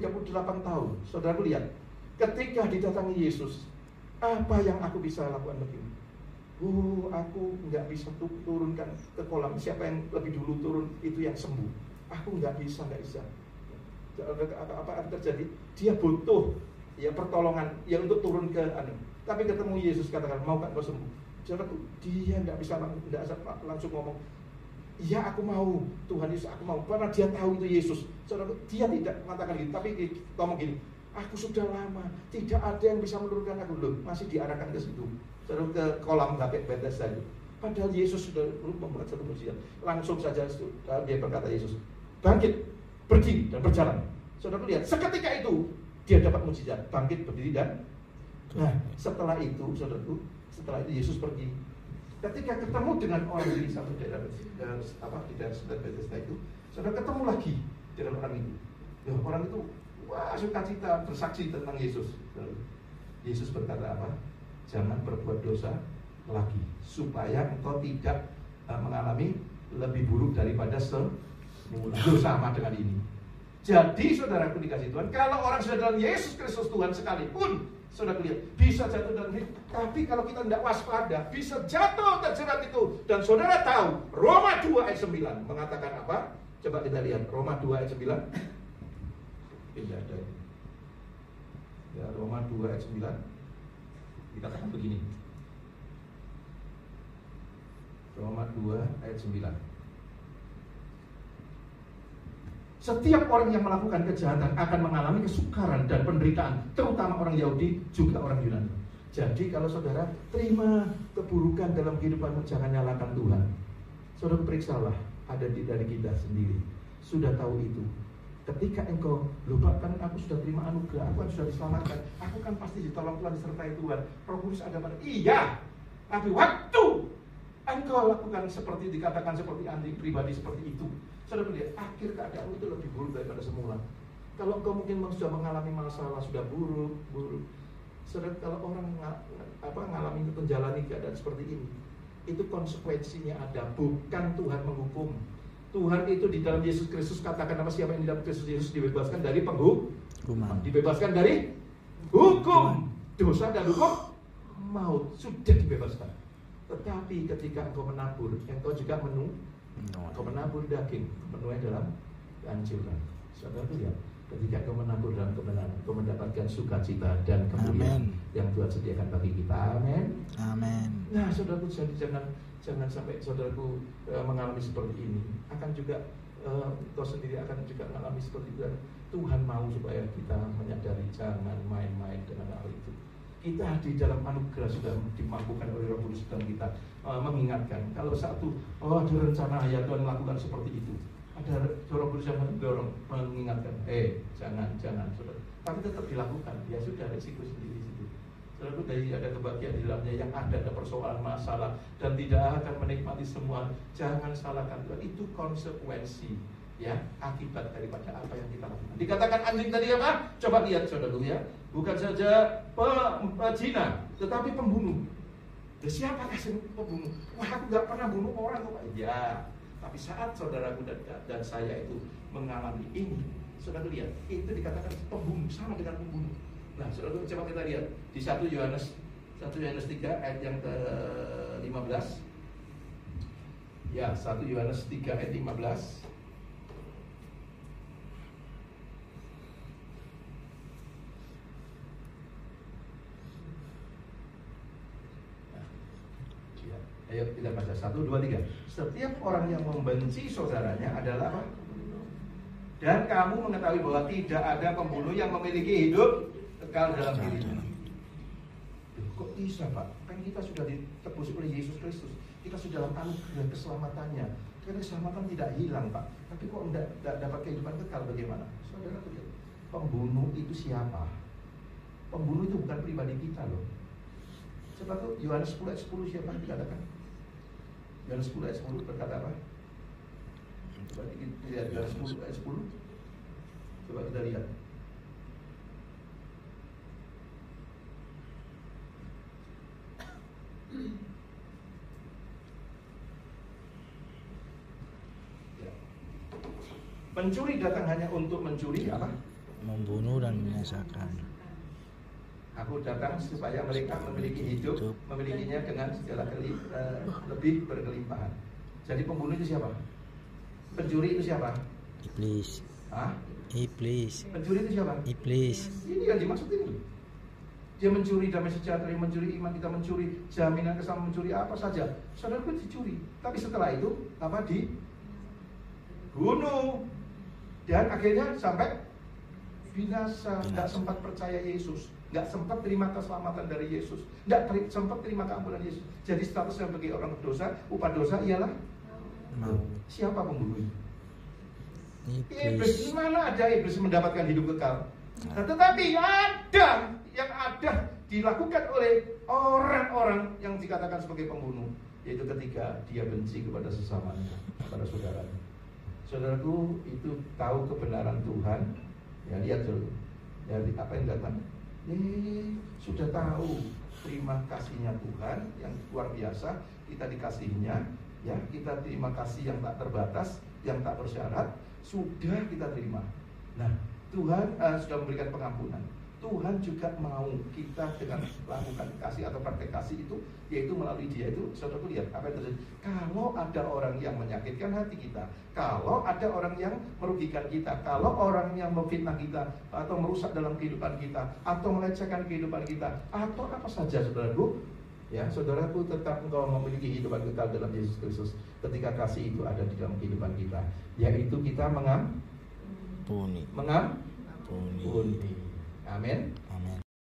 38 tahun. Saudaraku lihat, ketika didatangi Yesus, apa yang aku bisa lakukan begini? Aku nggak bisa turunkan ke kolam. Siapa yang lebih dulu turun itu yang sembuh. Aku nggak bisa. Apa terjadi? Dia butuh ya pertolongan ya untuk turun ke Tapi ketemu Yesus katakan, mau kan kau sembuh? Saudaraku, dia nggak bisa langsung ngomong, iya aku mau, Tuhan Yesus aku mau. Karena dia tahu itu Yesus. Saudaraku, dia tidak mengatakan gitu, tapi ngomong gini, aku sudah lama, tidak ada yang bisa menurunkan aku. Loh, masih diarahkan ke situ, saudaraku, ke kolam Bethesda itu. Padahal Yesus sudah membuat satu mujizat. Langsung saja dia berkata, Yesus, bangkit, berdiri dan berjalan. Saudaraku lihat, seketika itu dia dapat mujizat, bangkit, berdiri dan setelah itu, saudaraku, setelah itu Yesus pergi. Ketika ketemu dengan orang di satu daerah di daerah Bethesda itu, saudara ketemu lagi dengan orang itu. Ya, orang itu sukacita bersaksi tentang Yesus. Yesus berkata apa? Jangan berbuat dosa lagi, supaya engkau tidak mengalami lebih buruk daripada semula. Sama dengan ini. Jadi saudaraku dikasih Tuhan, kalau orang sudah dalam Yesus Kristus Tuhan sekalipun, saudara lihat, bisa jatuh dalam hidup. Tapi kalau kita tidak waspada, bisa jatuh terjerat itu. Dan saudara tahu, Roma 2 ayat 9 mengatakan apa? Coba kita lihat, Roma 2 ayat 9. Tidak ada. Ya, Roma 2 ayat 9 dikatakan begini. Roma 2 ayat 9. Setiap orang yang melakukan kejahatan akan mengalami kesukaran dan penderitaan, terutama orang Yahudi, juga orang Yunani. Jadi kalau saudara terima keburukan dalam kehidupanmu, jangan nyalakan Tuhan. Saudara periksalah, ada dari kita sendiri. Sudah tahu itu. Ketika engkau, lupa kan aku sudah terima anugerah, aku kan sudah diselamatkan, aku kan pasti ditolong Tuhan, disertai Tuhan. Roh Kudus ada pada, iya. Tapi waktu engkau lakukan seperti dikatakan seperti anjing pribadi seperti itu, saudara melihat akhir keadaan itu lebih buruk daripada semula. Kalau engkau mungkin sudah mengalami masalah, sudah buruk. Saudara, kalau orang mengalami itu, menjalani keadaan seperti ini, itu konsekuensinya ada, bukan Tuhan menghukum. Tuhan itu di dalam Yesus Kristus katakan apa? Siapa yang di dalam Kristus Yesus dibebaskan dari penghukuman, dibebaskan dari hukum dosa dan hukum maut, sudah dibebaskan. Tetapi ketika engkau menabur, engkau juga engkau menabur daging, menuai dalam kehancuran. Saudara lihat, ketika engkau menabur dalam kebenaran, engkau mendapatkan sukacita dan kemuliaan yang Tuhan sediakan bagi kita. Amin. Amin. Nah, saudaraku, jangan sampai saudaraku mengalami seperti ini. Akan juga kau sendiri akan juga mengalami seperti itu. Tuhan mau supaya kita menyadari, jangan main-main dengan hal itu. Kita di dalam anugerah sudah dimampukan oleh Roh Kudus dalam kita mengingatkan. Kalau satu, ada rencana ya Tuhan melakukan seperti itu, ada Roh Kudus yang mendorong, mengingatkan, jangan, saudara. Tapi tetap dilakukan. Ya sudah, resiko sendiri situ. Saudara, dari ada kebahagiaan di dalamnya, yang ada persoalan masalah dan tidak akan menikmati semua. Jangan salahkan Tuhan. Itu konsekuensi, ya, akibat daripada apa yang kita lakukan. Dikatakan anjing tadi apa? Coba lihat saudara ya. Bukan saja pezina, tetapi pembunuh. Siapa kasih pembunuh? Wah, aku gak pernah bunuh orang kok. Ya, tapi saat saudaraku dan saya itu mengalami ini, saudara lihat, itu dikatakan pembunuh, sama dengan pembunuh. Nah, saudara coba kita lihat di 1 Yohanes 3 ayat yang ke-15. Ya, 1 Yohanes 3 ayat 15. Ayo kita baca 1, 2, 3. Setiap orang yang membenci saudaranya adalah apa? Dan kamu mengetahui bahwa tidak ada pembunuh yang memiliki hidup kekal dalam dirinya. Kok bisa, Pak? Kan kita sudah ditebus oleh Yesus Kristus. Kita sudah dalam anugerah keselamatannya. Karena keselamatan tidak hilang, Pak. Tapi kok tidak dapat kehidupan kekal, bagaimana? Saudara lihat, pembunuh itu siapa? Pembunuh itu bukan pribadi kita loh. Sebab itu Yohanes 10 ayat 10 siapa yang dikatakan? Yohanes 10 ayat 10 berkata apa? Coba kita lihat Yohanes 10 ayat 10. Coba kita lihat. Ya. Pencuri datang hanya untuk mencuri apa? membunuh dan membinasakan. Aku datang supaya mereka memiliki hidup, memilikinya dengan segala lebih berkelimpahan. Jadi pembunuh itu siapa? Pencuri itu siapa? Iblis. Hah? Iblis. Pencuri itu siapa? Iblis. Ini yang dimaksud ini. Dia mencuri damai sejahtera, mencuri iman kita, mencuri jaminan keselamatan, mencuri apa saja. Saudara pun dicuri. Tapi setelah itu apa? Dibunuh. Dan akhirnya sampai binasa. Nggak sempat percaya Yesus, nggak sempat terima keselamatan dari Yesus, nggak sempat terima keampunan Yesus. Jadi statusnya bagi orang berdosa, upah dosa ialah Mau. Siapa pembunuh? Iblis. Mana ada iblis mendapatkan hidup kekal? Nah, tetapi ada yang ada dilakukan oleh orang-orang yang dikatakan sebagai pembunuh, yaitu ketika dia benci kepada sesamanya, kepada saudaranya. Saudaraku, itu tahu kebenaran Tuhan. Ya, lihat dulu. Ya, apa yang datang? Sudah tahu terima kasihnya Tuhan yang luar biasa, kita dikasihinya, ya, kita terima kasih yang tak terbatas, yang tak bersyarat, sudah kita terima. Nah, Tuhan sudah memberikan pengampunan. Tuhan juga mau kita dengan lakukan kasih atau praktek kasih itu, yaitu melalui Dia itu. Saudara lihat apa yang terjadi. Kalau ada orang yang menyakitkan hati kita, kalau ada orang yang merugikan kita, kalau orang yang memfitnah kita atau merusak dalam kehidupan kita, atau melecehkan kehidupan kita, atau apa saja, saudaraku, ya, saudaraku, tetap engkau memiliki kehidupan kekal dalam Yesus Kristus ketika kasih itu ada di dalam kehidupan kita, yaitu kita mengampuni. Amin.